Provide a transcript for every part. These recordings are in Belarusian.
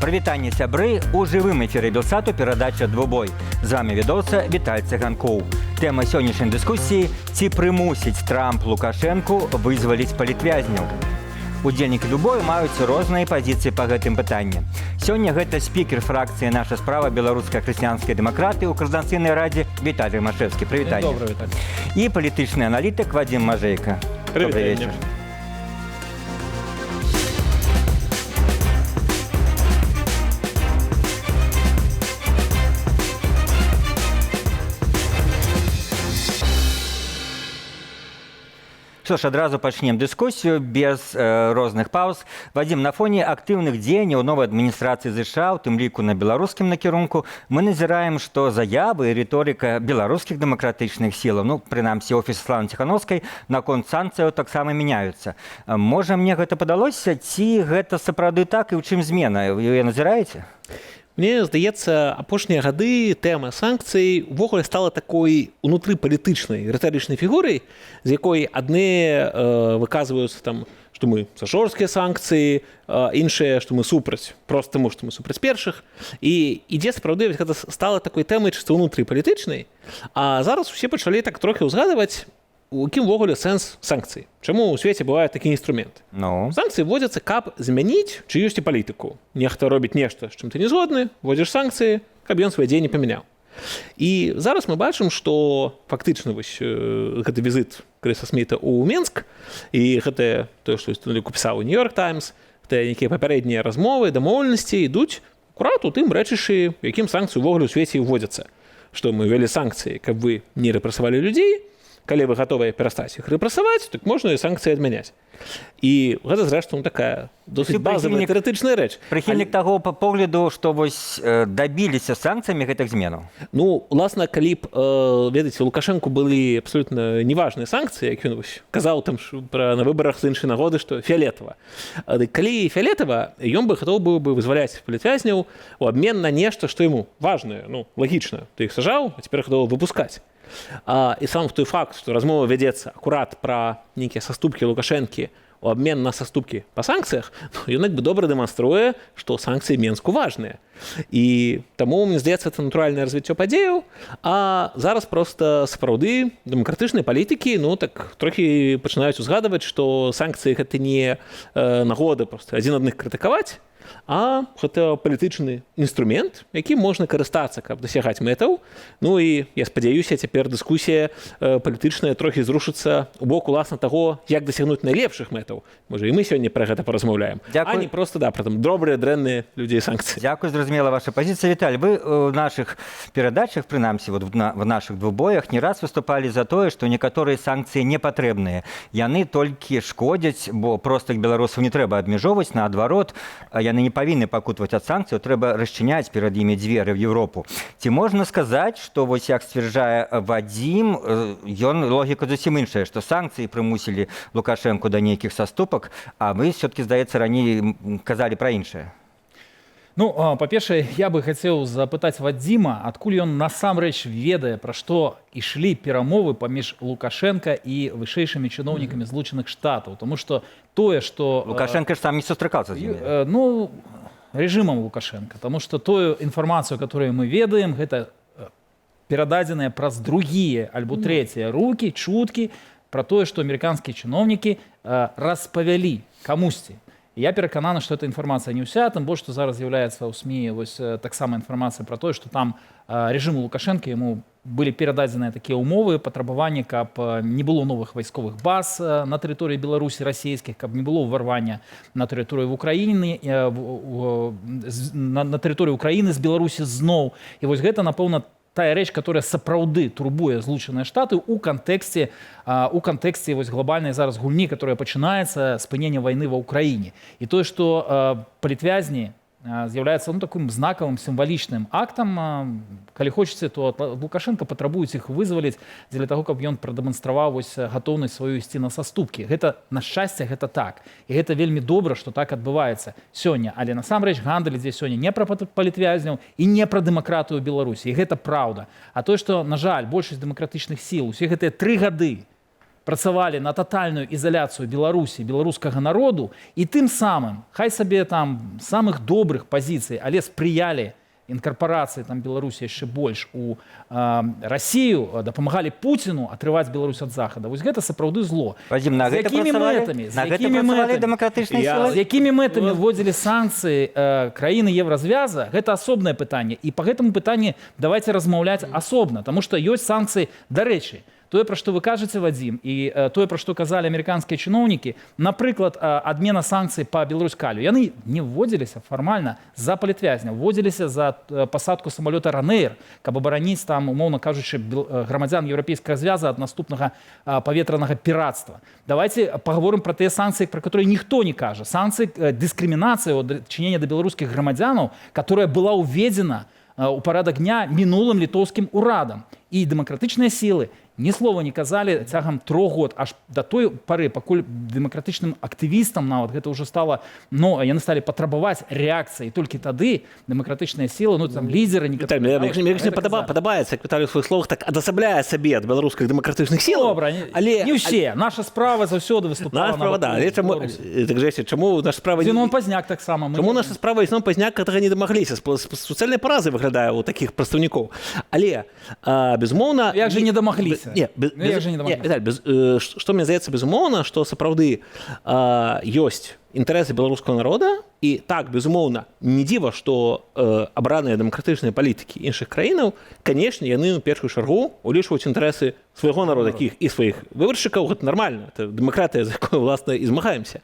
Прывітанне сябры, у жывым эфіры Белсату перадача «Двубой». З вами ведоўца Віталь Цыганкоў. Тэма сённяшняй дыскусіі – ці прымусіць Трамп Лукашэнку вызваліць палітвязняў. Удзельнікі «Двубою» маюць розныя пазіцыі па гэтым пытанні. Сёння гэта спікер фракцыі «Наша справа» беларускай хрысціянскай дэмакраты ў Коордынацыйнай радзе Віталій Рымашэўскі. Прывітанне. Добрый, Виталий. І палітычны аналітык Вадзім Мажэйка. Добрый вечер. Што ж, адразу пачнем дыскусію без розных паўз. Вадзім, на фоне актыўных дзеянняў новай адміністрацыі ЗША, у тым ліку на беларускім накірунку, мы назіраем, што заявы і рыторыка беларускіх дэмакратычных сілаў, прынамсі офіс Славы Ціхановскай, наконт санкцыяў таксама мяняюцца. Можа, мне гэта падалося, ці гэта сапраўды так і ў чым змена? Вы назіраеце? Мне здаецца, апошнія гады тэма санкцый увогуле стала такой унутрыпалітычнай рытарычнай фігурай, з якой адны выказваюцца там, што мы за жорсткія санкцыі, іншыя, што мы супраць, проста таму, што мы супраць першых. І ідзе сапраўды, гэта стала такой тэмай чыста унутрыпалітычнай, а зараз усе пачалі так трохі ўзгадваць, у якім увогуле сэнс санкцый. Чаму ў свеце бывае такі інструмент? Санкцыі вводзяцца, каб змяніць чыюсьці палітыку. Нехта робіць нешта, з чым ты не згодны, вводзіш санкцыі, каб ён свае дзеянні памяняў. І зараз мы бачым, што фактычна вось гэты візіт Крыса Сміта ў Менск і гэта тое, што пісаў у Нью-Йорк Таймс, гэта нейкія папярэднія размовы, дамоўленасці ідуць акурат у тым рэчышчы, у якім санкцыі ўвогуле ў свеце ўводзяцца. Што мы ввялі санкцыі, каб вы не рэпрэсавалі людзей, калі вы гатовыя перастаць іх рэпрэсаваць, так можна і санкцыі адмяняць. І гэта, зрэшты, такая досыць базавая тэарэтычная рэч. Прыхільнік таго погляду, што вось дабіліся санкцыямі гэтых зменаў. Уласна, калі б, ведаеце, Лукашэнку былі абсолютна неважныя санкцыі, як ён казаў там на выбарах з іншай нагоды, што фіолетава. Калі фіолетава, ён бы гатоў быў бы вызваляць палітвязняў у абмен на нешта, што яму важнае, лагічна. Ты іх сажаў, а цяпер гатовы выпускаць. І сам той факт, што размова вядзецца акурат пра нейкія саступкі Лукашэнкі у абмен на саступкі па санкцыях, ён як бы добра дэманструе, што санкцыі Менску важныя. І таму, мне здаецца, это натуральнае развіццё падзеяў, а зараз проста сапраўды дэмакратычныя палітыкі так трохі пачынаюць узгадваць, што санкцыі гэта не нагода проста адзін адных крытыкаваць, а гэта палітычны інструмент, якім можна карыстацца, каб дасягаць мэтаў. І я спадзяюся, цяпер дыскусія палітычная трохі зрушыцца у бок уласна таго, як дасягнуць найлепшых мэтаў. Можа, і мы сёння пра гэта паразмаўляем. А не проста, пра добрыя, дрэнныя людзей санкцыі. Дзякуй, зразумела ваша пазіцыя. Віталь, вы ў нашых перадачах, прынамсі, в нашых двубоях, не раз выступалі за тое, што некаторыя санкцыі не патрэбныя. Яны толькі шкодзяць, бо простых беларусаў не трэба абмяжоўваць, наадварот, яны не павінны пакутваць ад санкцыяў, трэба расчыняць перад імі дзверы ў Еўропу. Ці можна сказаць, што вось як сцвярджае Вадзім, логіка зусім іншая, што санкцыі прымусілі Лукашэнку да нейкіх саступак, а вы все-таки, здаецца, раней казалі пра іншае. Па-першае, я бы хацеў запытаць Вадзіма, адкуль ён насамрэч ведае, пра што ішлі перамовы паміж Лукашэнка і вышэйшымі чыноўнікамі Злучаных Штатаў. Таму што тое, што... Лукашэнка ж сам не сустракаўся з імі. Рэжымам Лукашэнка. Таму што тую інфармацыю, которую мы ведаем, гэта перададзеная праз другія альбо трэція рукі, чуткі пра тое, што амерыканскія чыноўнікі распавялі камусьці. Я перакананы, што эта інфармацыя не ўся, тым больш, што зараз з'яўляецца ў СМІ таксама інфармацыя пра тое, што там рэжыму Лукашэнка яму былі перададзеныя такія ўмовы, патрабаванні, каб не было новых вайсковых баз на тэрыторыі Беларусі расійскіх, каб не было ўварвання на тэрыторыю Украіны, на тэрыторыі Украіны з Беларусі зноў. І вось гэта, напэўна, тая рэч, которая сапраўды турбуе Злучаныя Штаты ў кантэксце вось глобальнай зараз гульні, которая пачынаецца спынення вайны ва Ўкраіне. І тое, што палітвязні з'яўляецца таким знакавым сімвалічным актам. Калі хочаце, то Лукашенко патрабуюць іх вызваліць дзеля таго, каб ён прадэманстраваў гатоўнасць сваю ісці на саступкі. Гэта, на шчасце, гэта так. І гэта вельмі добра, што так адбываецца сёння. Але насамрэч гандаль ідзе сёння не пра палітвязняў і не пра дэмакратыю Беларусі. І гэта праўда. А тое, што, на жаль, большасць дэмакратычных сіл усе гэтыя 3 гады працавалі на татальную ізаляцыю Беларусі, беларускага народу, і тым самым, хай сабе там самых добрых пазіцый, але спрыялі інкарпорацыі там Беларусі яшчэ больш у Расію, дапамагалі Пуціну атрываць Беларусь ад захада. Вось гэта сапраўды зло. Вадзім, на гэта працавалі? На гэта працавалі дэмакратычныя З сілы? якімі мэтамі вводзілі санкцыі краіны Еўразвяза, гэта асобнае пытанне. І па гэтаму пытанні давайце размаўляць асобна, таму што ёсць санкцыі, дарэчы, тое, пра што вы кажаце, Вадзім, і тое, пра што казалі амерыканскія чыноўнікі, напрыклад, адмена санкцый па Беларусь-Калю, яны не вводзіліся фармальна за палітвязня, вводзіліся за пасадку самалёта «Ранэйр», каб абараніць там, умоўна кажучы, грамадзян Еўрапейскага звяза ад наступнага паветранага піратства. Давайте паговорым пра тыя санкцыі, пра которые ніхто не кажа. Санкцыі дыскрымінацыі ад чынення да беларускіх грамадзянаў, которая была ўведзена у парадак дня мінулым літоўскім урадам. І дэмакратычныя сілы ні слова не казалі цягам 3 год, аж да той пары, пакуль дэмакратычным актывістам нават гэта ўжо стала, ну, яны сталі патрабаваць рэакцыі, і толькі тады дэмакратычныя сілы, ну, там, лідеры... Мне падабаецца, як Віталій у сваіх словах так адасабляе сабе ад беларускіх дэмакратычных сіл. Добра, не ўсе. Наша справа заўсёды выступала. Наша справа, да. Але чаму наша справа... Зенон Пазняк таксама. Чаму наша справа Зенон Пазняк гэтага не дамагліся? Суцэльнай паразы выглядае у такіх прадстаўнікоў. Але, безумоўна... Як жа не дамагліся? Што мне здаецца, безумоўна, што сапраўды ёсць інтарэсы беларускага народа, і так, безумоўна, не дзіва, што абраныя дэмакратычныя палітыкі іншых краінаў, канешне, яны ў першую чаргу улічваюць інтарэсы свайго народа і сваіх выбаршчыкаў, гэта нармальна, это дэмакратыя, за якой, власна, і змагаемся.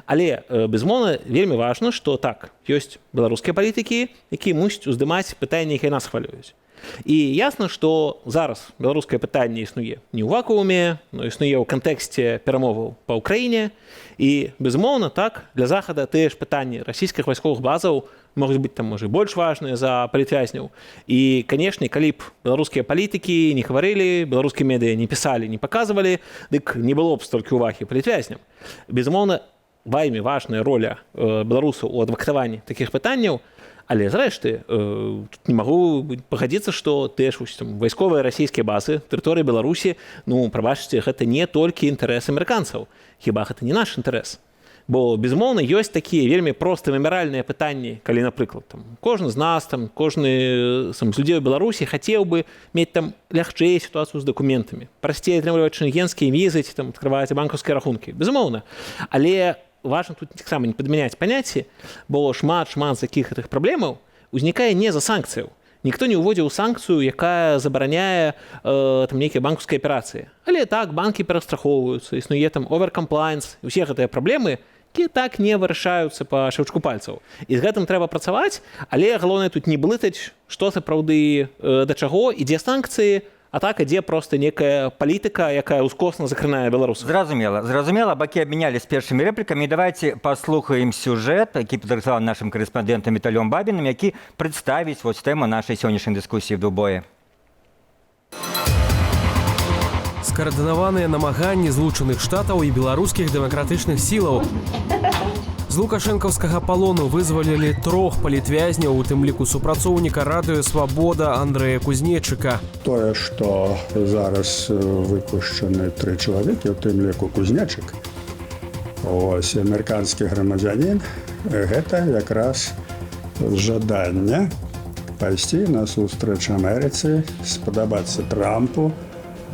Але, безумоўна, вельмі важна, што так, ёсць беларускія палітыкі, якія мусяць уздымаць пытанні, якія нас хвалююць. І ясна, што зараз беларускае пытанне існуе не ў вакууме, но існуе ў кантэксце перамоваў па ўкраіне. І, безумоўна, так, для Захада тыя ж пытанні расійскіх вайсковых базаў могуць быць там, можа, больш важныя за палітвязняў. І, канешне, калі б беларускія палітыкі не хварылі, беларускія медыа не пісалі, не паказвалі, дык не было б столькі ўвагі палітвязням. Безумоўна, вельмі важная роля беларусаў у адвактаванні такіх пытанняў. Але, зрэшты, тут не магу пагадзіцца, што тыя ж вайсковыя расійскія базы, тэрыторыі Беларусі, ну, прабачце, гэта не толькі інтарэс амерыканцаў. Хіба гэта не наш інтарэс? Бо, безумоўна, ёсць такія вельмі простыя мемарыяльныя пытанні, калі, напрыклад, кожны з нас, кожны з людзей у Беларусі хацеў бы мець там лягчэй сітуацыю з дакументамі, прасцей атрымліваць шэнгенскія візы, адкрываць банкаўскія рахункі. Безумоўна. Але важна тут таксама не падмяняць паняцці, бо шмат з якіх гэтых праблемаў узнікае не за санкцыяў. Ніхто не ўводзіў санкцыю, якая забараняе там нейкія банкаўскія аперацыі. Але так, банкі перастрахоўваюцца, існуе там оверкамплайнс, і ўсе гэтыя праблемы, якія так не вырашаюцца па шчаўчку пальцаў. І з гэтым трэба працаваць, але галоўнае тут не блытаць, што сапраўды да чаго, і дзе санкцыі, а так ідзе проста некая палітыка, якая ўскосна закранае беларусаў. Зразумела, бакі абмянялись першымі рэплікамі. Давайте паслухаем сюжэт, які падрыхтаваў нашым корэспандэнтам Віталём Бабіным, які прадставіць вось тэму нашай сённяшняй дыскусіі в Дубое. Скаардынаваныя намаганні Злучаных Штатаў і беларускіх дэмакратычных сілаў. З лукашэнкаўскага палону вызвалілі 3 палітвязняў, у тым ліку супрацоўніка радыё «Свабода» Андрэя Кузнечыка. Тое, што зараз выпушчаны 3 чалавекі, у тым ліку Кузнечык, ось амерыканскі грамадзянін, гэта якраз жаданне пайсці на сустрэч Амерыцы, спадабацца Трампу,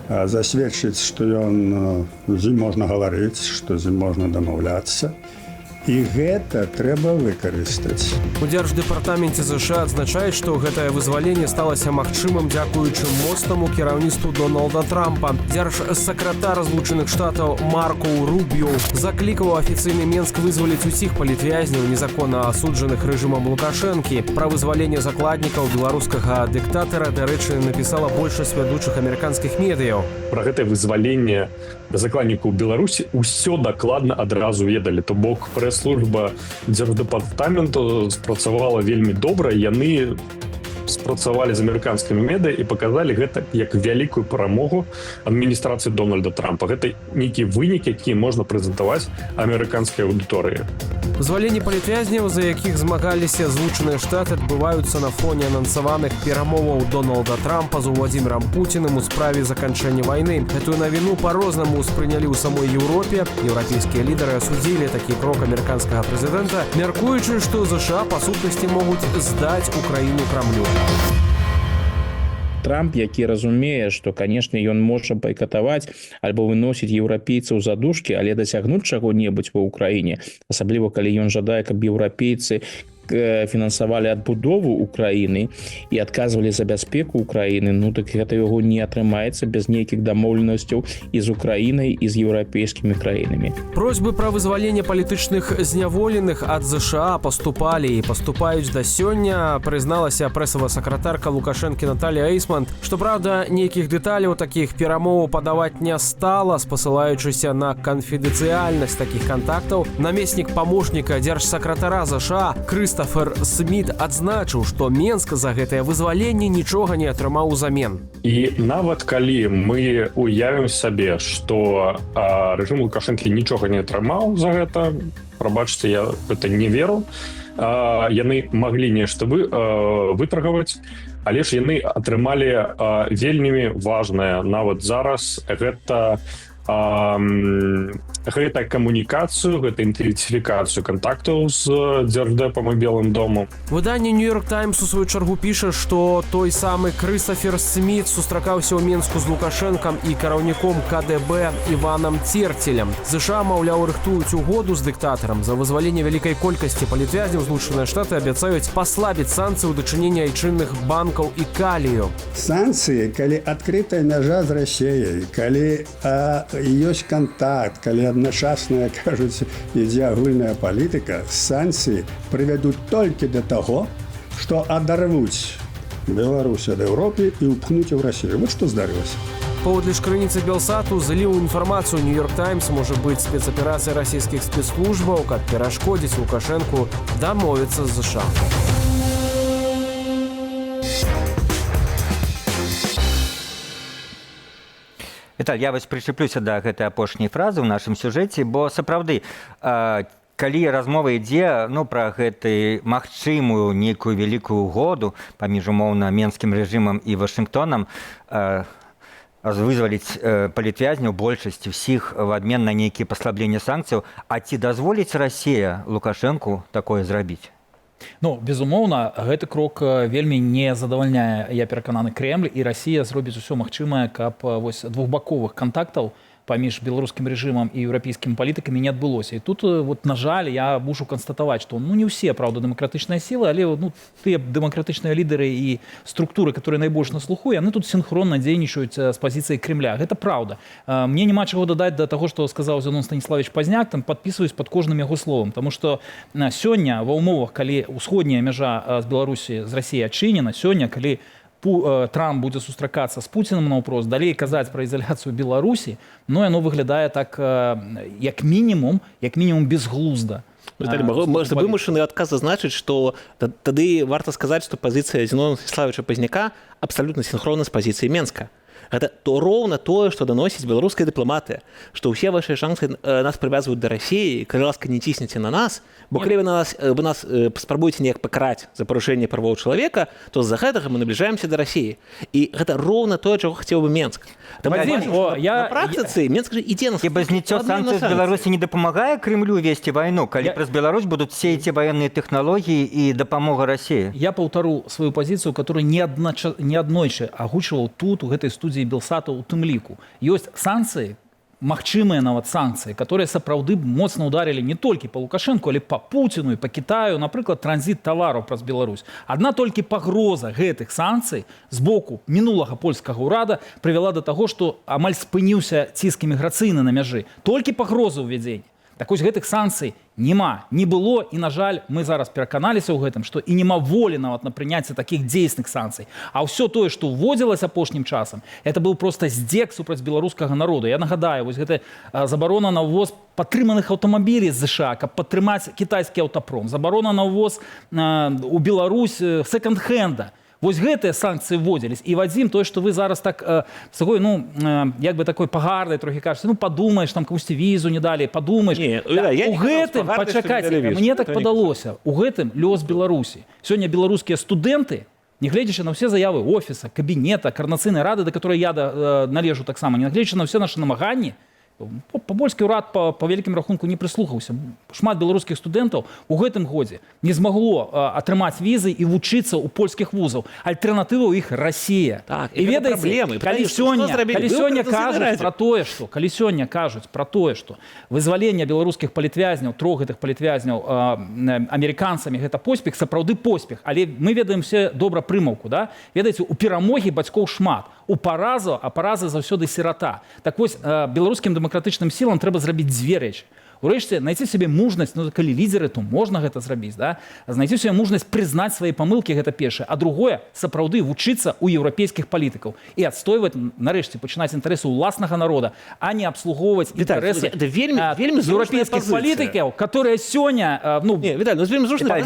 засведчыць, што ён з ім можна гаварыць, што з ім можна дамаўляцца. І гэта трэба выкарыстаць. У Дзярждэпартаменце США адзначаюць, што гэтае вызваленне сталася магчымым дзякуючы моцнаму кіраўніцтву Дональда Трампа. Дзяржсакратар Злучаных Штатаў Марко Рубіо заклікаў афіцыйны Менск вызваліць усіх палітвязняў, незаконна асуджаных рэжымам Лукашэнкі. Пра вызваленне закладнікаў беларускага дыктатара, дарэчы, напісала большасць вядучых амерыканскіх медыяў. Пра гэтае вызваленне закладнікаў Беларусі ўсё дакладна адразу ведалі, то бок прэс-служба Дзярждэпартаменту спрацавала вельмі добра, яны спрацавалі з амерыканскімі медыя і паказалі гэта як вялікую перамогу адміністрацыі Дональда Трампа. Гэта нейкі вынік, які можна прэзентаваць амерыканскай аўдыторыі. Вызваленне палітвязняў, за якіх змагаліся Злучаныя Штаты, адбываюцца на фоне анансаваных перамоваў Дональда Трампа з Владзімірам Пуцінам у справе заканчэння вайны. Гэтую навіну па-рознаму ўспрынялі ў самой Еўропе. Еўрапейскія лідары асудзілі такі крок амерыканскага прэзідэнта, мяркуючы, што ЗША па сутнасці могуць здаць Украіну Крамлю. Трамп, які разумее, што, канешне, ён можа байкатаваць альбо выносіць еўрапейцаў за дужкі, але дасягнуць чаго-небудзь ва ўкраіне, асабліва калі ён жадае, каб еўрапейцы фінансавалі адбудову Украіны і адказвалі за бяспеку Украіны, ну так гэта яго не атрымаецца без нейкіх дамоўленасцяў і з Украінай, і з еўрапейскімі краінамі. Просьбы пра вызваленне палітычных зняволеных ад ЗША паступалі і паступаюць да сёння, прызналася прэсавая сакратарка Лукашэнкі Наталія Эйсман. Што праўда, нейкіх дэталяў такіх перамоваў падаваць не стала, спасылаючыся на канфідэнцыяльнасць такіх кантактаў. Намеснік памочніка дзяржсакратара ЗША Крыстофер Сміт адзначыў, што Менск за гэтае вызваленне нічога не атрымаў узамен. І нават калі мы уявім сабе, што рэжым Лукашэнкі нічога не атрымаў за гэта, прабачце, я гэта не веру, яны маглі нешта вытрагаваць, але ж яны атрымалі вельмі важнае нават зараз, гэта камунікацыю, гэта інтэнсіфікацыю кантактаў з дзярждэпам і Белым домом. Выданне «Нью-Йорк Таймс» у сваю чаргу піша, што той самы Крыстофер Сміт сустракаўся ў Менску з Лукашэнкам і кіраўніком КДБ Іванам Церцелем. ЗША, маўляў, рыхтуюць угоду з дыктатарам. За вызваленне вялікай колькасці палітвязняў Злучаныя Штаты абяцаюць паслабіць санкцыі ў дачыненні айчынных банкаў і калію. Санкцыі, калі адкрытая мяжа з Расіяй, калі ёсць кантакт, калі адначасная, кажуць, ідзе агульная палітыка, санкцыі прывядуць толькі да таго, што адарвуць Беларусь ад Еўропы і ўпхнуць у Расію. Вот што здарылася. Паводле ж крыніцы Белсату заліў інфармацыю «Нью-Йорк Таймс» можа быць спецаперацыя расійскіх спецслужбаў, каб перашкодзіць Лукашэнку дамовіцца з ЗША. Віталь, я вось прычэплюся да гэтай апошняй фразы ў нашым сюжэце, бо сапраўды, калі размова ідзе пра гэтую магчымую нейкую вялікую угоду паміж умоўна менскім рэжымам і Вашынгтонам, вызваліць палітвязняў большасці ўсіх в адмен на нейкія паслабленні санкцыяў, а ці дазволіць Расія Лукашэнку такое зрабіць? Ну, безумоўна, гэты крок вельмі не задавальняе, я перакананы, Крэмль, і Расія зробіць усё магчымае, каб вось двухбаковых кантактаў паміж беларускім рэжымам і еўрапейскімі палітыкамі не адбылося. І тут, вот, на жаль, я мушу канстатаваць, што не ўсе, правда, дэмакратычныя сілы, але тыя дэмакратычныя лідары і структуры, которые найбольш на слуху, яны тут синхронна дзейнічаюць з пазіцыяй Кремля. Гэта правда. Мне няма чаго дадаць да таго, што сказаў Зенон Станіславович Пазняк, там падпісваюсь пад кожным яго словам, таму што сёння ва ўмовах, калі ўсходняя мяжа з Беларусі з Расіяй адчынена, сёння, калі Трамп будзе сустракацца з Пуцінам наўпрост, далей казаць пра ізаляцыю Беларусі, яно выглядае так, як мінімум безглузда. Можна вымушаны адказ зазначыць, што тады варта сказаць, што пазіцыя Зенона Станіславовича Пазняка абсалютна синхронна з пазіцыяй Менска. Гэта роўна тое, што даносіць беларуская дыпламатыя, што ўсе вашыя шансы нас прывязваюць да Расіі, калі ласка, не цісніце на нас, бо калі вы нас спрабуеце неяк пакараць за парушэнне правоў чалавека, то з-за гэтага мы набліжаемся да Расіі. І гэта роўна тое, чаго хацеў бы Менск. На практыцы Менск жа ідзе на Хіба зняццё санкцый з Беларусі не дапамагае Крымлю весці вайну, калі праз Беларусь будуць сеяць ваенныя тэхналогіі і дапамога Расіі? Я паўтару сваю пазіцыю, которую не аднойчы агучваў тут, у гэтай студыі Белсата у тым ліку. Ёсць санкцыі, магчымыя нават санкцыі, которые сапраўды моцна ударылі не толькі па Лукашэнку, але па Пуціну і па Кітаю, напрыклад, транзіт тавараў праз Беларусь. Адна толькі пагроза гэтых санкцый з боку мінулага польскага ўрада прывяла да таго, што амаль спыніўся ціск іміграцыйны на мяжы. Толькі пагроза ўвядзення. Так вось гэтых санкцый няма, не было, і, на жаль, мы зараз пераканаліся ў гэтым, што і няма волі нават на прыняцце такіх дзейсных санкцый. А ўсё тое, што ўводзілася апошнім часам, это быў проста здзек супраць беларускага народу. Я нагадаю, вось гэта забарона на ўвоз падтрыманых аўтамабілей з ЗША, каб падтрымаць кітайскі аўтапром, забарона на ўвоз у Беларусь секонд-хенда. Вось гэтыя санкцыі вводзілись. І Вадзім, тое, што вы зараз так з такой, ну, як бы такой пагардай трохі кажаце, ну, падумаеш, там камусьці візу не далі, падумаеш. Не, Да, я у не казаў, гэтым, з пагардай, што не пачакайце, далі візу. мне так Ніхто не падалося, у гэтым лёс Беларусі. Сёння беларускія студэнты, нягледзячы на ўсе заявы офіса, кабінета, карнацыйнай рады, да которой я належу таксама, нягледзячы на ўсе нашы намаганні, польскі ўрад па вялікім рахунку не прыслухаўся. Шмат беларускіх студэнтаў у гэтым годзе не змагло атрымаць візы і вучыцца ў польскіх вузаў. Альтэрнатыва ў іх Расія. Так, і і гэта ведаеце, праблемы. калі Што зрабілі? калі Вы сёння ў кажуць Радзе. пра тое, што вызваленне беларускіх палітвязняў, 3 гэтых палітвязняў амерыканцамі гэта поспех, сапраўды поспех, але мы ведаем все добра прымаўку, да? Ведаеце, у перамогі бацькоў шмат, у паразу, а параза заўсёды сірата. Так вось, беларускім дэмакратычным сілам трэба зрабіць дзве рэчы. Урэшце, знайсці сябе мужнасць, ну, калі лідеры, то можна гэта зрабіць, да? Знайсці сябе мужнасць прызнаць свае памылкі, гэта першае. А другое, сапраўды вучыцца ў еўрапейскіх палітыкаў і адстойваць, нарэшце, пачынаць інтарэсы ўласнага народа, а не абслугоўваць інтарэсы еўрапейскіх палітыкаў, которые сёння... Ну, не, Віталь, ну вельмі зручна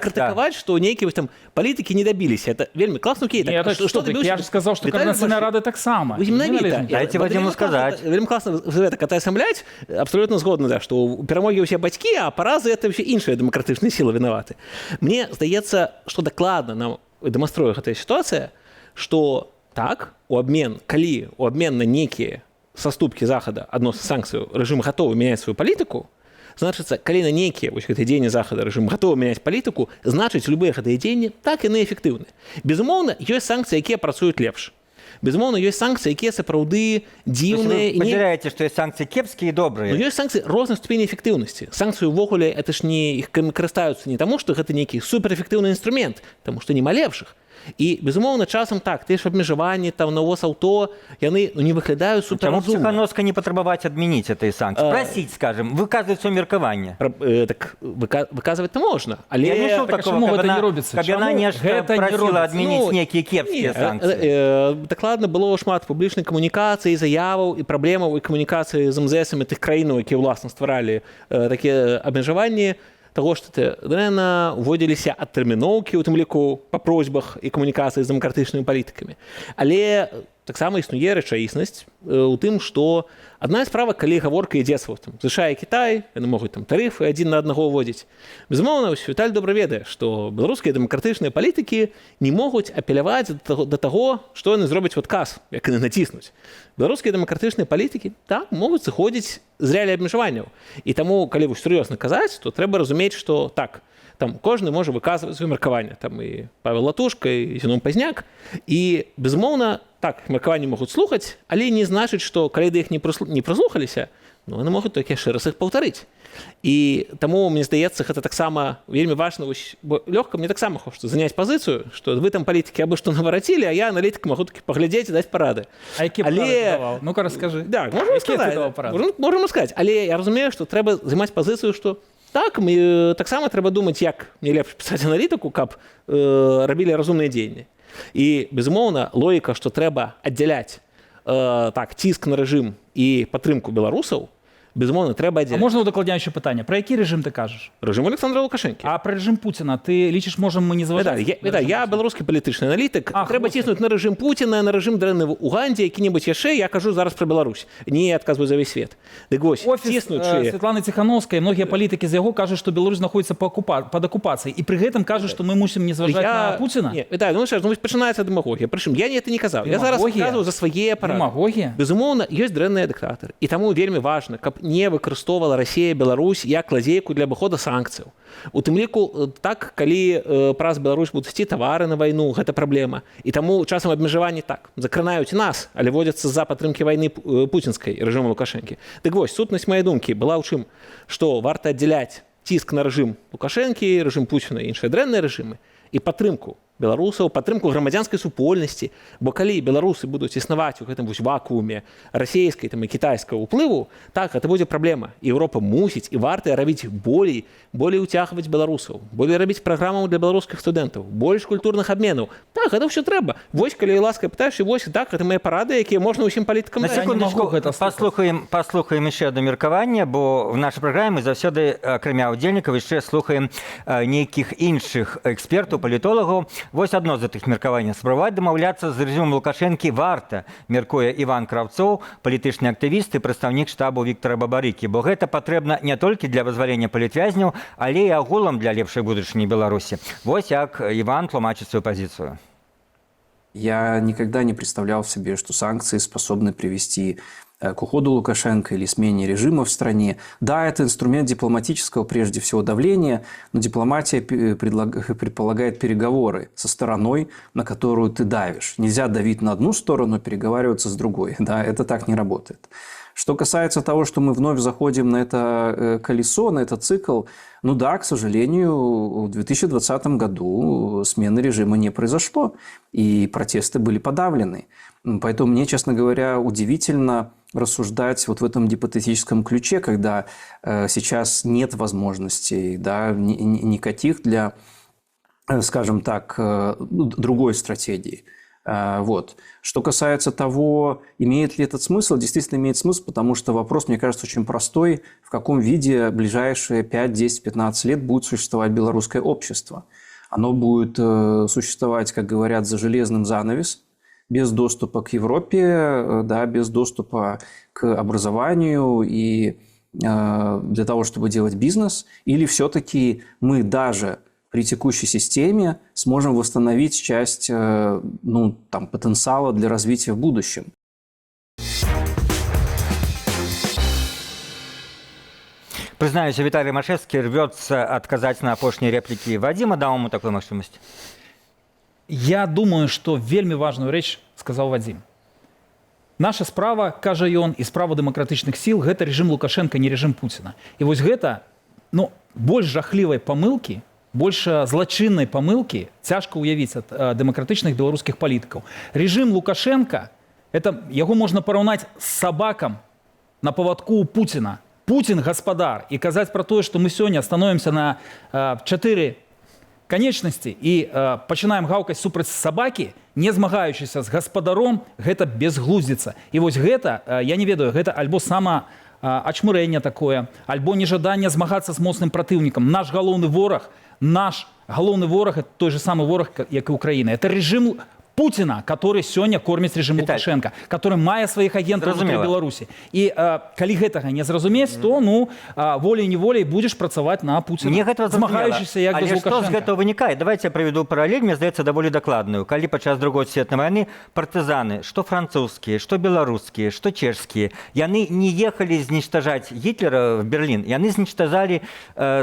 крытыкаваць, што нейкія там палітыкі не дабіліся. Это вельмі класна, окей. Я ж сказаў, што Координацыйная рада таксама. Дайце Вадзіму сказаць. Вельмі класна так асамбляць, абсолютно згодна, да, што у перамогі ўсе бацькі, а паразы это ўсе іншыя дэмакратычныя сілы вінаваты. Мне здаецца, што дакладна нам дэманструе гэтая сітуацыя, што так, калі у абмен на нейкія саступкі захада адносна санкцыяў рэжым гатовы мяняць сваю палітыку, значыцца, калі на нейкія вось гэтыя дзеянні захада рэжым гатовы мяняць палітыку, значыць, любыя гэтыя дзеянні так яны эфектыўны. Безумоўна, ёсць санкцыі, якія працуюць лепш. Безумоўна, ёсць санкцыі, якія сапраўды дзіўныя. Вы падзяляеце, што ёсць санкцыі кепскія і добрыя. Ёсць санкцыі рознай ступені эфектыўнасці. Санкцыі ўвогуле это ж не іх карыстаюцца не таму, што гэта нейкі суперэфектыўны інструмент, таму што нема лепшых. І, безумоўна, часам так, тыя ж абмежаванні, там, навоз аўто, яны не выглядаюць суперразумна. Чаму Ціхановска не патрабаваць адмяніць этой санкцыі? Прасіць, скажем, выказваць сваё меркаванне. Так, выказваць-то можна, але... Я не чуў такого, гэта не робіцца? Каб яна нешта прасіла адмяніць нейкія кепскія санкцыі. Дакладна было шмат публічнай камунікацыі, заяваў і праблемаў і камунікацыі з МЗСамі тых краінаў, якія ўласна стваралі такія абмежаванні, того, што дрэнна уводзіліся адтэрміноўкі, у тым ліку па просьбах і камунікацыі з дэмакратычнымі палітыкамі. Але таксама існуе рэчаіснасць у тым, што адна справа, калі гаворка ідзе там США і Кітай, яны могуць там тарыфы адзін на аднаго ўводзіць. Безумоўна, Віталь добра ведае, што беларускія дэмакратычныя палітыкі не могуць апеляваць да таго, што яны зробяць у адказ, як яны націснуць. Беларускія дэмакратычныя палітыкі так могуць сыходзіць з рэалій абмежаванняў. І таму, калі вось сур'ёзна казаць, то трэба разумець, што так, там кожны можа выказваць сваё меркаванне, там і Павел Латушка, і Зіноў Пазняк, і безумоўна, так, меркаванні могуць слухаць, але не значыць, што калі да іх не прыслухаліся, ну, яны могуць толькі яшчэ раз іх паўтарыць. І таму, мне здаецца, гэта таксама вельмі важна, бо лёгка мне таксама хочацца заняць пазіцыю, што вы там палітыкі абы што наварацілі, а я аналітык магу такі паглядзець і даць парады. А які парады даваў? Ну-ка, раскажы. Так, можам сказаць, але я разумею, што трэба займаць пазіцыю, што так, таксама трэба думаць, як мне лепш пісаць аналітыку, каб рабілі разумныя дзеянні. І, безумоўна, логіка, што трэба аддзяляць так, ціск на рэжым і падтрымку беларусаў, безумоўна, трэба аддзяляць. А можна удакладняючае пытанне? Пра які рэжым ты кажаш? Рэжым Александра Лукашэнкі. А пра рэжым Пуціна ты лічыш, можам мы не заважаць? Я беларускі палітычны аналітык. Трэба ціснуць на рэжым Пуціна, на рэжым дрэнны в Угандзе, які-небудзь яшчэ, я кажу зараз пра Беларусь. Не адказваю за ўвесь свет. Дык вось, ціснуючы... Святланы Ціхановскай, многія палітыкі з яго кажуць, што Беларусь знаходзіцца пад акупацыяй. І пры гэтым кажуць, што мы мусім не зважаць на Пуціна? Не, пачынаецца дэмагогія. Прычым, я это не казаў. Я зараз казваю за свае парады. Дэмагогія? Безумоўна, ёсць дрэнныя дыктатары. І таму вельмі важна, каб не выкарыстоўваць Расія, Беларусь як лазейку для абыхода санкцыяў. У тым ліку, так, калі праз Беларусь будуць ісці тавары на вайну, гэта праблема. І таму часам абмежаванні так, закранаюць нас, але водзяцца за падтрымкі вайны пуцінскай рэжыму Лукашэнкі. Дык вось, сутнасць маёй думкі была ў чым, што варта аддзяляць ціск на рэжым Лукашэнкі, рэжым Пуціна і іншыя дрэнныя рэжымы і падтрымку беларусаў, падтрымку грамадзянскай супольнасці, бо калі беларусы будуць існаваць у гэтым вось вакууме расійскай там і кітайскага ўплыву, так, гэта будзе праблема. Еўропа мусіць і варта рабіць болей уцягваць беларусаў, болей рабіць праграмаў для беларускіх студэнтаў, больш культурных абменаў. Так, гэта ўсё трэба. Вось, калі ласка пытаеш, і вось, так, гэта мае парады, якія можна ўсім палітыкам. На секундачку, паслухаем яшчэ адно меркаванне, бо в нашай праграме заўсёды, акрамя ўдзельнікаў, яшчэ слухаем нейкіх іншых экспертаў, палітолагаў. Вось адно з гэтых меркаванняў. Спрабаваць дамаўляцца з рэжымам Лукашэнкі варта, мяркуе Іван Кравцоў, палітычны актывіст і прадстаўнік штабу Віктара Бабарыкі, бо гэта патрэбна не толькі для вызвалення палітвязняў, але і агулам для лепшай будучыні Беларусі. Вось як Іван тлумачыць сваю пазіцыю. Я никогда не представлял себе, что санкции способны привести к уходу Лукашенко или смене режима в стране. Да, это инструмент дипломатического, прежде всего, давления, но дипломатия предполагает переговоры со стороной, на которую ты давишь. Нельзя давить на одну сторону, переговариваться с другой. Да, это так не работает. Что касается того, что мы вновь заходим на это колесо, на этот цикл, ну да, к сожалению, в 2020 году смены режима не произошло, и протесты были подавлены. Поэтому мне, честно говоря, удивительно рассуждать вот в этом гипотетическом ключе, когда сейчас нет возможностей, да, никаких для, скажем так, другой стратегии. Вот. Что касается того, имеет ли этот смысл, действительно имеет смысл, потому что вопрос, мне кажется, очень простой. В каком виде ближайшие 5, 10, 15 лет будет существовать белорусское общество? Оно будет существовать, как говорят, за железным занавес, без доступа к Европе, да, без доступа к образованию и для того, чтобы делать бизнес? Или все-таки мы даже при текущей системе сможем восстановить часть потенциала для развития в будущем? Признаюся, Виталий Машевский рвется отказать на апошние реплики Вадима, дал ему такую возможность. Я думаю, что вельмі важную рэч сказаў Вадзім. Наша справа, кажа ён, і справа дэмакратычных сіл, гэта рэжым Лукашенко, не рэжым Пуціна. І вось гэта, больш жахлівай памылкі, больш злачыннай памылкі цяжка ўявіць ад дэмакратычных беларускіх палітыкаў. Рэжым Лукашенко, яго можна параўнаць з сабакам на павадку у Пуціна. Путін гаспадар. І казаць пра тое, што мы сёння становімся на 4 канечнасці і пачынаем гаўкаць супраць сабакі, не змагаючыся з гаспадаром, гэта безглуздзіца. І вось гэта, я не ведаю, гэта альбо самаачмурэнне такое, альбо нежаданне змагацца з моцным праціўнікам. Наш галоўны вораг, это той же самый вораг, як і Украіна. Это рэжым Путина, который сёння корміць рэжым Лукашенко, который мае сваіх агентаў внутри Беларусі. І калі гэтага не зразумець, то волей-неволей будзеш працаваць на Пуціна, змагаючыся як без Лукашенко. Але што з гэтага вынікае? Давайте я праведу паралель, мне здаецца, даволі дакладную. Калі падчас Другой светнай вайны партызаны, што французскія, што беларускія, што чэшскія, яны не ехалі знічтажаць Гітлера в Берлін, яны знічтажалі,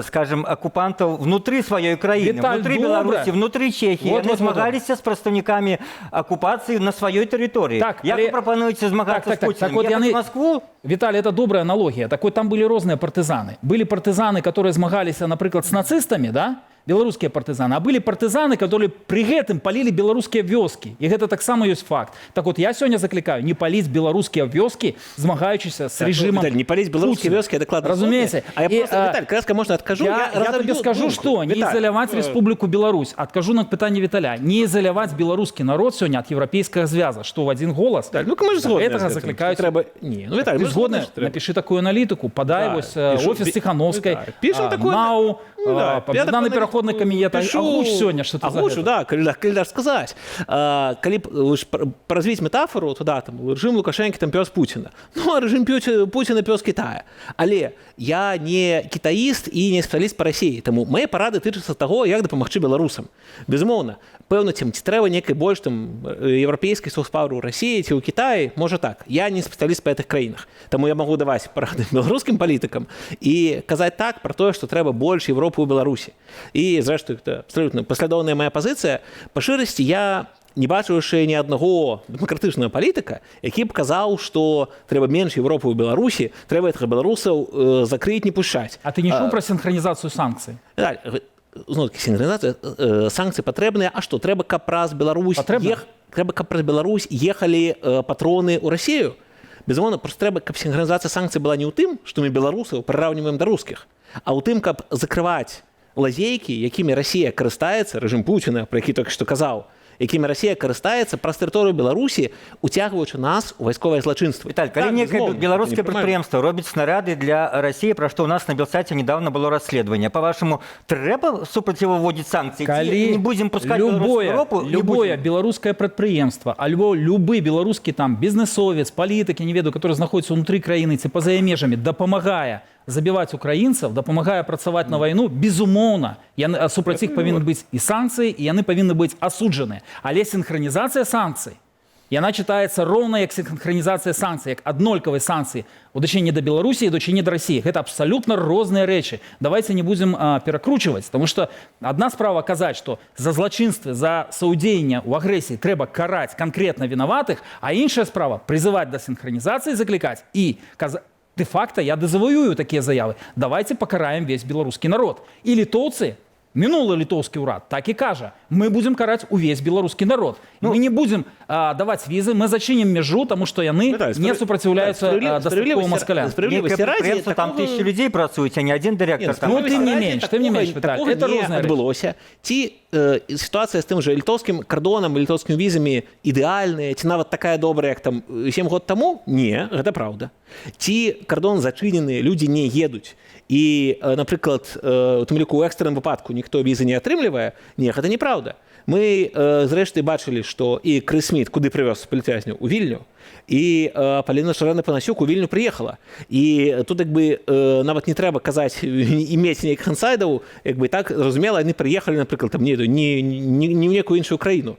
скажем, акупантаў внутры сваёй краіны, внутры Беларусі, внутры Чехіі. Яны змагаліся з прадстаўнікамі оккупации на своей территории. Так, як вы пропонуете змагаться с Путиным? Ехать в Москву? Виталий, это добрая аналогия. Так вот, там были разные партизаны. Были партизаны, которые змагались, например, с нацистами, да? Белорусские партизаны. А были партизаны, которые при гэтым палили белорусские вёски. И это так само есть факт. Так вот, я сегодня закликаю не палить белорусские вёски, змагаючися с режимом Виталий, не палить белорусские вёски, это докладно. Разумеется. А я просто, Виталий, кратко можно откажу. Я тебе скажу, что не изолировать Республику Беларусь. Откажу на питание Виталя. Не изолировать белорусский народ сегодня от европейского звяза. Что в один голос. Так, мы же згодны. Этого закликают. Не, Виталий, ты згодны? Напиши такую аналитику, подай офис Тихановской, НАУ, Об'єднаний переходний комітет. Агуч сьогодні, що ти загадав. Да, коли сказати. Коли розвить метафору, то да, там, режим Лукашенка там пес Путіна. Ну, а режим Путіна пес Китая. Але я не китаїст і не спеціаліст по Росії. Тому мої поради тичаться того, як допомогти білорусам. Безумовно, певно, ці треба некий більш там європейський софт-пауер у Росії чи у Китаї, може так. Я не спеціаліст по цих країнах. Тому я можу давати поради білоруським політикам і казати так про те, що треба більше Європи у Білорусі. І, зрештою, це абсолютно послідовна моя позиція. По ширості я не бачу ще ні одного демократичного політика, який б казав, що треба менше Європи у Білорусі, треба цих білорусів закрити, не пущати. А ти не чув про синхронізацію санкцій? Знову таки, синхронізація санкцій потрібна. А що, треба, каб раз Білорусь їхали патрони у Росію? Безумовно, просто треба, каб синхронізація санкцій була не у тим, що ми білорусів прирівнюємо до русских, а у тим, каб закривати лазейки, якими Росія користається, режим Путіна, про який тільки що казав, якімі Расія карыстаецца праз тэрыторыю Беларусі, уцягваючы нас у вайсковае злачынства. Віталь, калі некае беларускае прадпрыемства робіць снарады для Расіі, пра што ў нас на Белсаце недавно было расследаванне, па-вашаму, трэба супраціўводзіць санкцыі? Ці не будзем пускаць беларускую ропу? Любое беларускае прадпрыемства, альбо любы беларускі там бізнесовец, палітык, я не ведаю, который знаходзіцца ўнутры краіны ці па-за яе межамі, дапамагае забіваць украінцаў, дапамагае працаваць на вайну, безумоўна, супраць іх павінны быць і санкцыі, і яны павінны быць асуджаныя. Але синхронизация санкций, яна читается ровно как синхронизация санкций, как аднолькавыя санкции у дачынення да Беларусі і дачынення да России. Это абсолютно розныя рэчы. Давайте не будем перакручивать, потому что одна справа казаць, что за злачынствы, за саўдзеянне ў агрэсіі трэба караць конкретно вінаватых, а іншая справа призывать до синхронизации, закликать и де-факто я дезавоюю такие заявы. Давайте покараем весь белорусский народ. И литовцы, минулый литовский урад, так и кажа, мы будем карать увесь белорусский народ. Мы не будем давать визы, мы зачиним межу, потому что яны не сопротивляются достатково москалям. Справедливости, там 1000 людей працуюць, а не один директор. Ну, тем не менш, Віталь, это розная адбылося. Ці ситуація з тим же літовським кордоном, літовськими візамі ідэальная, ці нават такая добрая, як там 7 год таму? Не, гэта правда. Ці кордон зачынены, людзі не едуць. І, напрыклад, у тым ліку ў экстранным выпадку ніхто візы не атрымлівае? Не, гэта неправда. Мы, зрэшты, бачылі, што і Крыс Сміт куды прывёз палітвязняў? У Вільню. І Паліна Шарэна-Панасюк у Вільню прыехала. І тут як бы нават не трэба казаць і мець нейкіх інсайдаў, як бы так зразумела, яны прыехалі, напрыклад, там, не ў некую іншую краіну.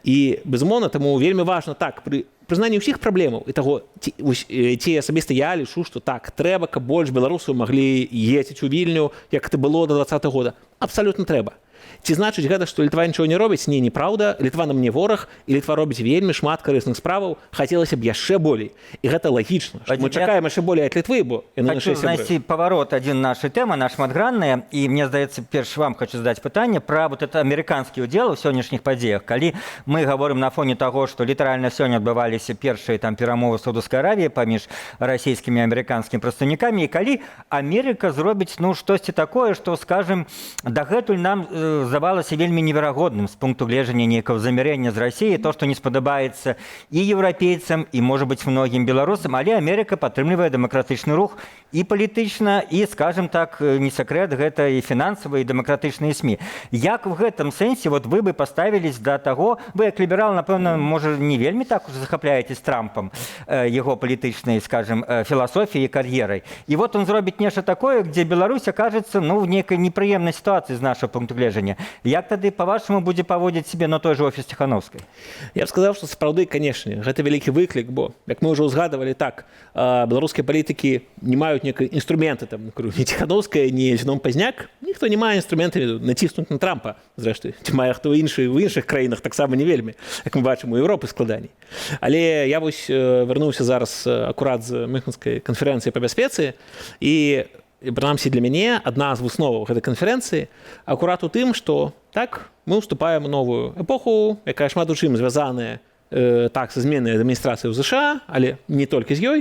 І, безумоўна, таму вельмі важна так, пры прызнанні ўсіх праблемаў і таго, ці асабіста я лічу, што так, трэба, каб больш беларусаў маглі ездзіць у Вільню, як это было до 2020 года. Абсалютна трэба. Ці значыць гэта, што Літва нічого не робіць? Не, неправда. Літва нам не вораг, і Літва робіць вельмі шмат карысных справаў. Хацелася б яшчэ болей. І гэта лагічна. Мы чакаем яшчэ болей ад Літвы, бо яны нашыя сябры. Хочу знайсці паварот адзін нашай тэмы, наш шматгранная, і мне здаецца, перш вам хочу задаць пытанне пра вот это амерыканскі ўдзел у сённяшніх падзеях. Калі мы гаворым на фоне таго, што літаральна сёння адбываліся першыя там перамовы Саудаўскай Аравіі паміж расійскімі і амерыканскімі прадстаўнікамі, і калі Амерыка зробіць штосьці такое, што, скажем, дагэтуль нам здавалася вельмі неверагодным з пункту гледжання нейкага замірэння з Расіі, то, што не спадабаецца і еўрапейцам, і, можа быць, многім беларусам, але Амерыка падтрымлівае дэмакратычны рух і палітычна, і, скажем так, не сакрэт, гэта і фінансавыя, і дэмакратычныя СМІ. Як в гэтым сэнсе вот вы бы паставілись да таго, вы як ліберал, напэўна, можа, не вельмі так уже захапляетесь Трампам, яго палітычнай, скажем, філасофіяй і кар'ерай. І вот он зробіць нешта такое, дзе Беларусь акажется, ну, в нейкай непрыемнай сітуацыі з нашага пункту гледжання. Як тады, па-вашаму, будзе паводзіць себе на той же офіс Ціхановскай? Я б сказаў, што сапраўды, канешне, гэта вялікі выклік, бо, як мы ўжо ўзгадавалі, так, беларускія палітыкі не маюць некай інструменты, там, ні Ціхановская, ні Зіновий Пазняк, ніхто не мае інструменты націснуць на Трампа, зрэшты, ці мае хто іншы ў іншых краінах таксама не вельмі, як мы бачым, у Еўропы складаней. Але я вось вярнуўся зараз акурат з Мюнхенскай канферэнцыі па бяспецы, і прынамсі для мяне адна з высноваў гэтай канферэнцыі акурат у тым, што так, мы ўступаем у новую эпоху, якая шмат у чым звязаная так са зменай адміністрацыі ў ЗША, але не толькі з ёй.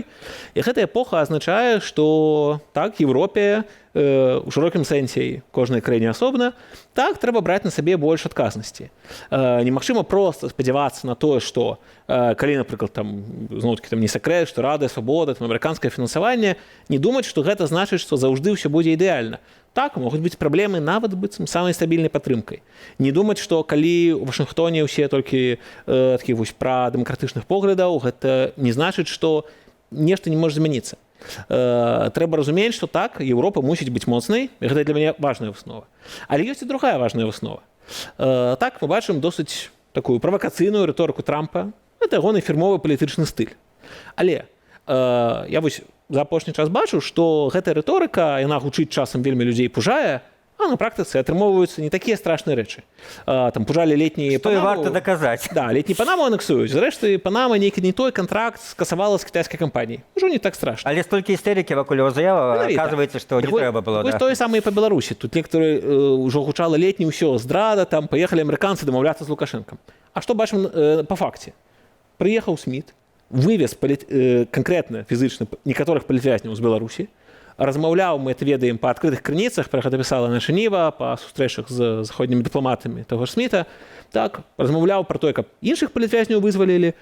І гэта эпоха азначае, што так, Еўропе у шырокім сэнсе кожнай краіне асобна, так, трэба браць на сабе больш адказнасці. Немагчыма проста спадзявацца на тое, што калі, напрыклад, там, зноў-такі там не сакрэт, што Рада, Свабода, там, амерыканскае фінансаванне, не думаць, што гэта значыць, што заўжды ўсё будзе ідэальна. Так, могуць быць праблемы нават быццам самай стабільнай падтрымкай. Не думаць, што калі ў Вашынгтоне ўсе толькі такі вось пра дэмакратычных поглядаў, гэта не значыць, што нешта не можа змяніцца. Трэба разумець, што так, Еўропа мусіць быць моцнай, і гэта для мяне важная выснова. Але ёсць і другая важная выснова. Так, мы бачым досыць такую правакацыйную рыторыку Трампа, гэта ягоны фірмовы палітычны стыль. Але я вось за апошні час бачу, што гэтая рыторыка, яна гучыць часам вельмі людзей пужае, а на практыцы атрымоўваюцца не такія страшныя рэчы. Там пужалі летнія Панаму. Што і варта даказаць. Да, летні Панаму анексуюць. Зрэшты, Панама нейкі не той кантракт скасавала з кітайскай кампаніяй. Ужо не так страшна. Але столькі істэрыкі вакол яго заява, аказваецца, што не трэба было. Вось тое самае па Беларусі. Тут некаторы ўжо гучала летні ўсё, здрада, там паехалі амерыканцы дамаўляцца з Лукашэнкам. А што бачым па факце? Прыехаў Сміт, вывез конкретно фізычна некаторых палітвязняў з Беларусі, размаўляў, мы это ведаем па адкрытых крыніцах, пра гэта пісала наша Ніва, па сустрэчах з заходнімі дыпламатамі таго ж Сміта, так, размаўляў пра тое, каб іншых палітвязняў вызвалілі.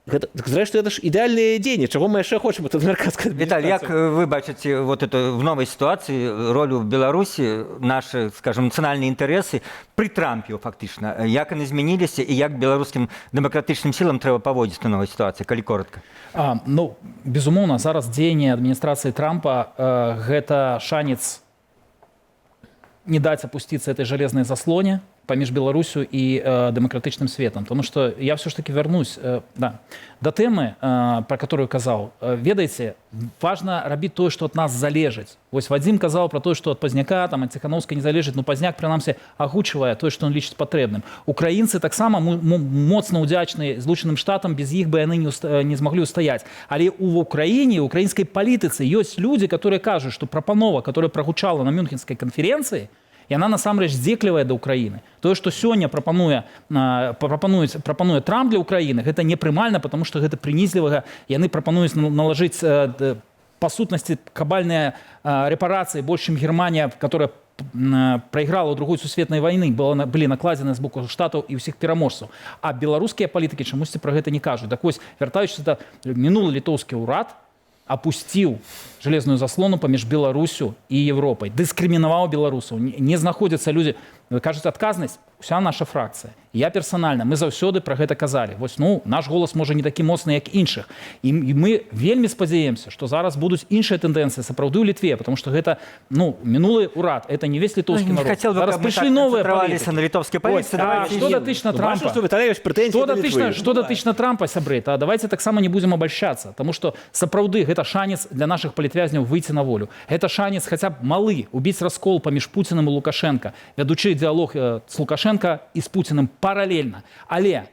Гэта, зрэшты, это ж ідэальныя дзеянні, чаго мы яшчэ хочам ад амерыканскай Віталь, як вы бачыце вот это в новой ситуации роль Беларусі, наши, скажем, нацыянальныя інтарэсы пры Трампе фактычна, як яны змяніліся і як беларускім дэмакратычным сілам трэба паводзіць у новай сітуацыі, калі коротка? Ну, безумоўна, зараз дзеянне адміністрацыі Трампа гэта шанец не даць апусціцца этой жалезнай заслоне паміж Беларусю і дэмакратычным светом. Потому что я все ж таки вернусь до тэмы, про которую казаў. Ведаеце, важна рабіць тое, што ад нас залежыць. Вось Вадзім казаў про тое, што ад Пазняка, ад Ціханаўскай не залежыць, но Пазняк, прынамсі, агучвае тое, што ён лічыць патрэбным. Украінцы таксама моцна ўдзячныя Злучаным Штатам, без іх бы яны не змаглі ўстаяць. Але ў Украіне, ў украінскай палітыцы ёсць людзі, которые кажуць, што прапанова, которая прагучала на Мюнхенскай канферэнцыі, яна насамрэч здзеклівая да Украіны. Тое, што сёння прапануе Трамп для Украіны, гэта непрымальна, потому што гэта прынізлівага. Яны прапануюць налажыць па сутнасці кабальныя рэпарацыі больш, чым Германія, которая проиграла ў другой сусветнай вайны, былі накладзены з боку Штатаў і ўсіх пераможцаў. А беларускія палітыкі чамусьці пра гэта не кажуць. Так вось, вяртаючыся да мінулы літоўскі ўрад опусціў железную заслону паміж Беларусю і Европай, дыскрымінаваў беларусаў. Не знаходзяцца людзі, кажуць, адказнасць, уся наша фракцыя. Я персанальна, мы заўсёды пра гэта казалі. Вось, наш голас можа не такі моцны, як іншых. І мы вельмі спадзяемся, што зараз будуць іншыя тэндэнцыі, сапраўды ў Літве, потому што гэта, мінулы ўрад, это не весь літоўскі народ. Зараз прыйшлі новыя палітыкі. На літоўскай палітыцы. Што датычна Трампа? Што датычна Трампа, сябры, давайте таксама не будзем абальшчацца, потому што сапраўды гэта шанец для нашых палітвязняў выйти на волю. Гэта шанец хаця б малы убіць раскол паміж Пуціным і Лукашенко, вядучы дыялог з Лукашенко і з Пуціным паралельна. Але,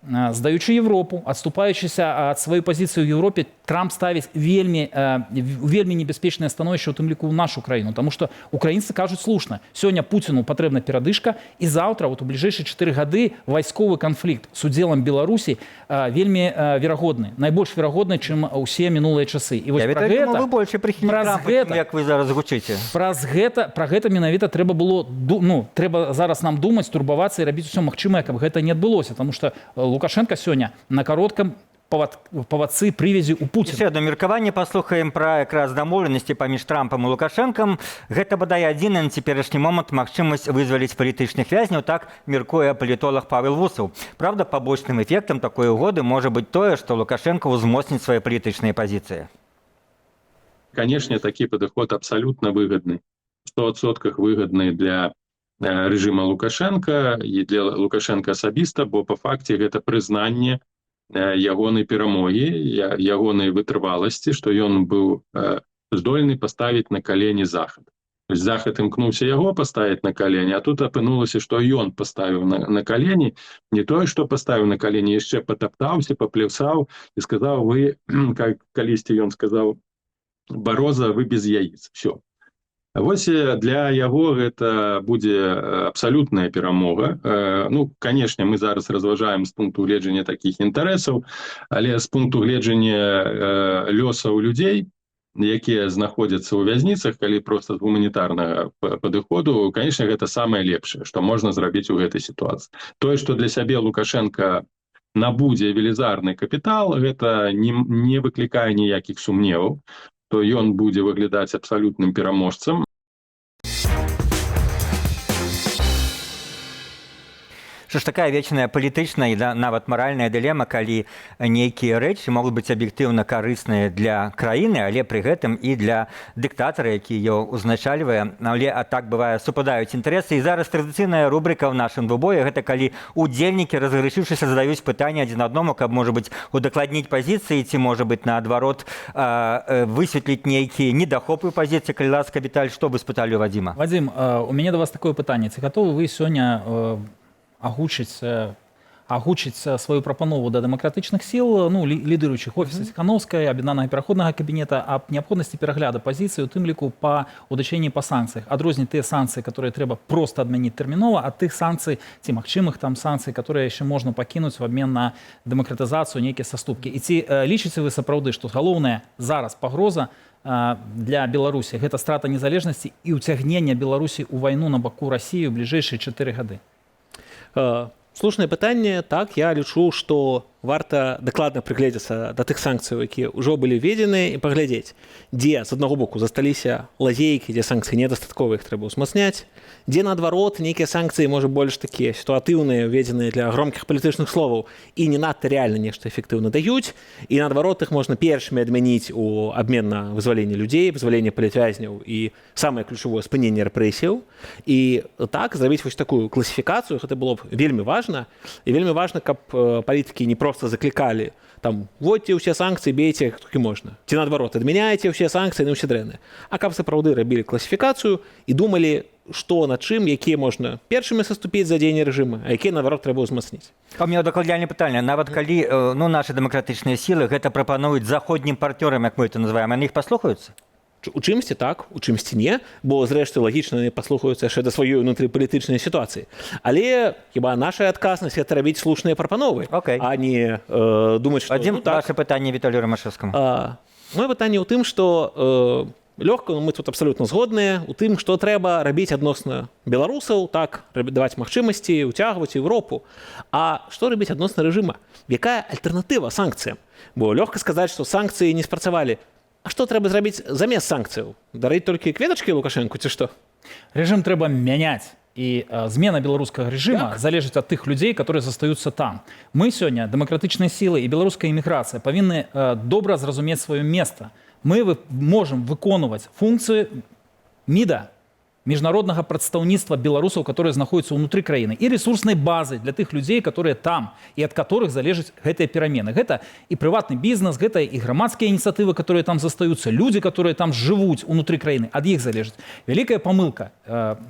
здаючы Европу, адступаючыся ад сваёй пазіцыі ў Европе, Трамп ставіць вельмі небяспечнае становішча, у тым ліку ў нашу краіну. Таму што украінцы кажуць слушна, сёння Пуціну патрэбна перадышка, і заўтра, у бліжэйшыя 4 гады, вайсковы канфлікт з удзелам Беларусі вельмі верагодны, найбольш верагодны, чым усе мінулыя часы. І вось пра гэта, вы больше прыхільнік Трампа, як вы зараз гучыце. Пра гэта менавіта трэба было, трэба зараз нам думаць, турбавацца і рабіць усё магчымае, каб гэта не адбылося, таму што Лукашенко сёння на кароткам павадцы прывязі ў Пуціна. Яшчэ одно меркаванне паслухаем пра якраз дамоўленасці паміж Трампам і Лукашэнкам. Гэта бадай адзіны на цяперашні момант магчымасць вызваліць палітычных вязняў, так меркуе палітолог Павел Вусаў. Правда, пабочным эфектам такой угоды можа быць тое, што Лукашенко ўзмоцніць свае палітычныя пазіцыі. Конечно, такі падыход абсалютна выгадны. 100% выгадны для рэжыма Лукашенка і для Лукашенка асабіста, бо па факце гэта прызнанне ягонай перамогі, ягонай вытрываласці, што ён быў здольны паставіць на калені Захад. Захад імкнуўся яго паставіць на калені, а тут апынулася, што ён паставіў на калені, не тое, што паставіў на калені, яшчэ патаптаўся, паплюсаў і сказаў, вы, калісьці ён сказаў, Бароза, вы без яіц, все. Вось для яго гэта будзе абсалютная перамога. Канешне, мы зараз разважаем з пункту гледжання такіх інтарэсаў, але з пункту гледжання лёсаў людзей, якія знаходзяцца ў вязніцах, калі проста з гуманітарнага падыходу, канешне, гэта самае лепшае, што можна зрабіць у гэтай сітуацыі. Тое, што для сябе Лукашенка набудзе велізарны капітал, гэта не выклікае ніякіх сумневаў, то ён будзе выглядаць абсалютным пераможцам. Што ж такая вечная палітычная і нават маральная дылема, калі нейкія рэчы могуць быць аб'ектыўна карысныя для краіны, але пры гэтым і для дыктатара, які яго ўзначальвае. Але так бывае, супадаюць інтарэсы. І зараз традыцыйная рубрика ў нашым двубоі, гэта калі удзельнікі, разгрышыўшыся, задаюць пытанне адзін аднаму, каб, можа быць, удакладніць пазіцыі, ці, можа быць, наадварот, высветліць нейкія недахопы пазіцыі. Калі ласка, Віталь, што вы спыталі у Вадзіма? Вадзім, у мяне да вас такое пытанне. Ці гатовы вы сёння агучыць агучыць сваю прапанову да дэмакратычных сіл, ну, лідыруючых офіса Ціхановскай, аб'яднанага пераходнага кабінета аб неабходнасці перагляду пазіцыі, у тым ліку па удачэнні па санкцыях, адрозніць тыя санкцыі, которые трэба проста адмяніць тэрмінова, ад тых санкцый ці магчымых там санкцый, которые яшчэ можна пакінуць в абмен на дэмакратызацыю, нейкія саступкі. І ці лічыце вы сапраўды, што галоўная зараз пагроза для Беларусі гэта страта незалежнасці і ўцягнення Беларусі ў вайну на баку Расіі ў бліжэйшыя 4 гады? Слушнае пытанне. Так, я лічу, што варта дакладна прыгледзецца да тых санкцыяў, якія ўжо былі введзены, і паглядзець, дзе з аднаго боку засталіся лазейкі, дзе санкцыі недастаткова, іх трэба ўзмацняць, дзе наадварот нейкія санкцыі можа больш такія сітуатыўныя, введзеныя для громкіх палітычных словаў і не надта рэальна нешта эфектыўна даюць, і наадварот іх можна першымі адмяніць у абмен на вызваленне людзей, вызваленне палітвязняў і самае ключавое спыненне рэпрэсіяў. І так зрабіць вось такую класіфікацыю, гэта было б вельмі важна, і вельмі важна, каб палітыкі не просто заклікалі там, вводьте ўсе санкцыі, бейце толькі можна. Ці наадварот, адмяняйце ўсе санкцыі на ўсе дрэнныя. А каб сапраўды рабілі класіфікацыю і думалі, што на чым, якія можна першымі саступіць за дзеянне рэжыма, а якія наадварот трэба ўзмацніць. У меня дакладнае пытанне. Нават калі нашы дэмакратычныя сілы гэта прапануюць заходнім партнёрам, як мы это называем, яны іх паслухаюцца? У чымсьці так, у чымсьці не, бо зрэшты лагічна яны паслухаюцца яшчэ да сваёй унутрыпалітычнай сітуацыі. Але хіба наша адказнасць гэта рабіць слушныя прапановы, а не думаць, што Вадзім, ваше пытанне Віталію Рамашэвскаму. Моё пытанне ў тым, што лёгка, мы тут абсалютна згодныя у тым, што трэба рабіць адносна беларусаў, так, даваць магчымасці, уцягваць Еўропу. А што рабіць адносна рэжыма? Якая альтэрнатыва санкцыям? Бо лёгка сказаць, што санкцыі не спрацавалі. А што трэба зрабіць замест санкцыяў? Дарыць толькі кветачкі Лукашэнку ці што? Рэжым трэба мяняць. І змена беларускага рэжыма залежыць ад тых людзей, которые застаюцца там. Мы сёння, дэмакратычныя сілы і беларуская эміграцыя, павінны добра зразумець сваё месца. Мы можам выконваць функцыі МІДа, міжнароднага прадстаўніцтва беларусаў, которые знаходзяцца ўнутры краіны, і рэсурснай базы для тых людзей, которые там і ад которых залежаць гэтыя перамены. Гэта і прыватны бізнес, гэта і грамадскія ініцыятывы, которые там застаюцца, людзі, которые там жывуць унутры краіны, ад іх залежыць. Вялікая памылка,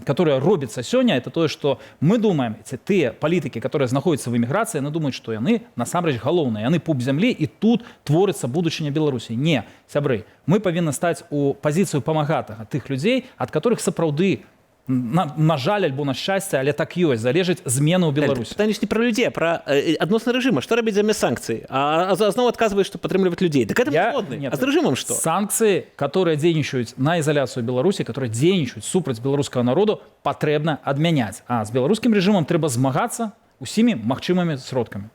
которая робіцца сёння, это тое, што мы думаем, тыя палітыкі, которые знаходзяцца в эміграцыі, яны думаюць, што яны насамрэч галоўныя, яны пуп зямлі, і тут творыцца будучыня Беларусі. Не, сябры, мы павінны стаць у пазіцыю памагатага тых людзей, ад которых сапраўды, на жаль, альбо на шчасце, але так ёсць, залежыць змены ў Беларусі. Пытанне не пра людзей, а пра адносна рэжыма. Што рабіць замест санкцый? А зноў адказваеш, што падтрымліваць людзей. Так это згодны. А з рэжымам што? Санкцыі, которые дзейнічаюць на ізаляцыю Беларусі, которые дзейнічаюць супраць беларускага народу, патрэбна адмяняць. А з беларускім рэжымам трэба змагацца усімі магчымымі сродкамі.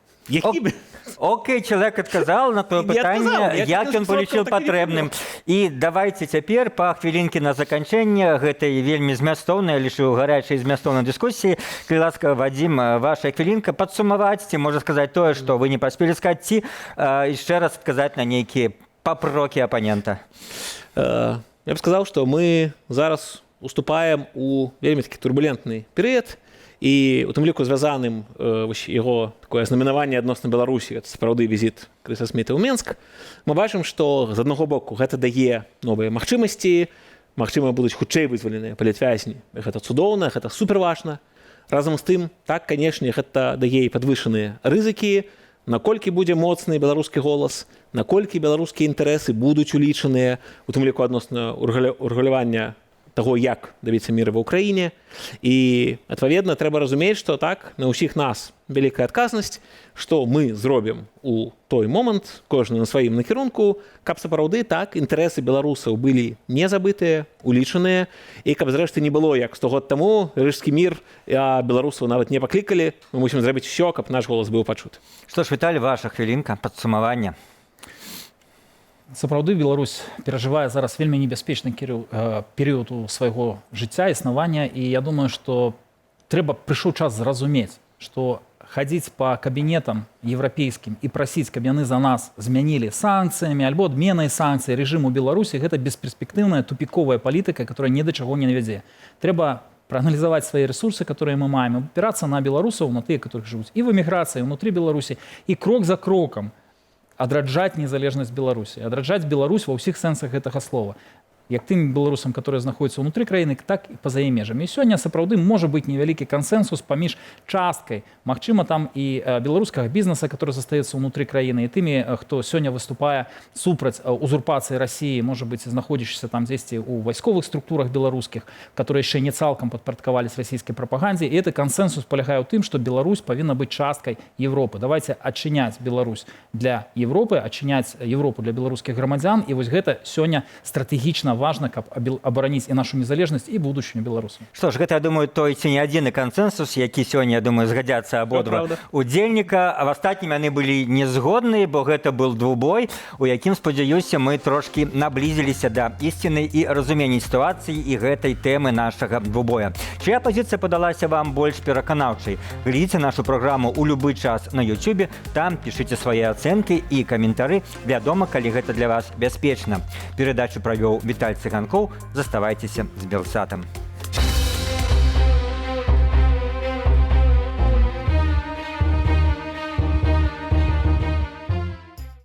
Окей, чалавек адказаў на тое пытанне, як ён палічыў патрэбным. І давайце цяпер па хвілінкі на заканчэнне гэтай вельмі змястоўнай, лічу, гарячай змястоўнай дыскусіі. Калі ласка, Вадзім, ваша хвілінка падсумаваць, ці можа сказаць тое, што вы не паспелі сказаць, ці яшчэ раз адказаць на нейкія папрокі апанента. Я б сказаў, што мы зараз уступаем у вельмі такі турбулентны перыяд, і у тым ліку звязаным яго такое знаменаванне адносна Беларусі, это сапраўды візіт Крыса Сміта ў Менск, мы бачым, што з аднаго боку гэта дае новыя магчымасці, магчыма, будуць хутчэй вызваленыя палітвязні. Гэта цудоўна, гэта суперважна. Разам з тым, так, канешне, гэта дае і падвышаныя рызыкі, наколькі будзе моцны беларускі голас, наколькі беларускія інтарэсы будуць улічаныя, у тым ліку адносна урэгулявання таго, як дабіцца міра ва ўкраіне. І, адпаведна, трэба разумець, што так, на ўсіх нас вялікая адказнасць, што мы зробім у той момант, кожны на сваім накірунку, каб сапраўды так інтарэсы беларусаў былі не забытыя, улічаныя, і каб зрэшты не было, як 100 год таму, рыжскі мір, а беларусаў нават не паклікалі, мы мусім зрабіць усё, каб наш голас быў пачуты. Што ж, Віталій, ваша хвілінка, падсумаванне. Сапраўды Беларусь перажывае зараз вельмі небяспечны перыяд у свайго жыцця, існавання, і я думаю, што прыйшоў час зразумець, што хадзіць па кабінетам еўрапейскім і прасіць, каб яны за нас змянілі санкцыямі альбо адменай санкцый рэжыму Беларусі, гэта бесперспектыўная тупіковая палітыка, которая ні да чаго не навядзе. Трэба прааналізаваць свае рэсурсы, которые мы маем, апірацца на беларусаў, на тыя, которых жывуць і в эміграцыі, ўнутры Беларусі, і крок за крокам адраджаць незалежнасць Беларусі, адраджаць Беларусь ва ўсіх сэнсах гэтага слова. як тым беларусам, которые знаходзяцца ўнутры краіны, так і па-за яе межамі. І сёння сапраўды можа быць невялікі кансенсус паміж часткай, магчыма, там і беларускага бізнеса, который застаецца ўнутры краіны, і тымі, хто сёння выступае супраць узурпацыі Расіі, можа быць, знаходзячыся там дзесьці ў вайсковых структурах беларускіх, которые яшчэ не цалкам падпарадкавались расійскай прапагандзе. І гэты кансенсус палягае ў тым, што Беларусь павінна быць часткай Европы. Давайте адчыняць Беларусь для Европы, адчыняць Европу для беларускіх грамадзян. І вось гэта сёння стратэгічна важна, каб абараніць і нашу незалежнасць, і будучыню беларусаў. Што ж, гэта, я думаю, той ці не адзіны кансенсус, які сёння, я думаю, згадзяцца абодва удзельніка. А в астатнім яны былі незгодныя, бо гэта был двубой, у якім, спадзяюся, мы трошкі наблізіліся да ісціны і разумення сітуацыі і гэтай тэмы нашага двубоя. Чыя пазіцыя падалася вам больш пераканаўчай? Глядзіце нашу праграму ў любы час на YouTube, там пішыце свае ацэнкі і каментары. Вядома, калі гэта для вас бяспечна. Перадачу правёў Віталь Цыганкоў. Заставайцеся з Белсатам.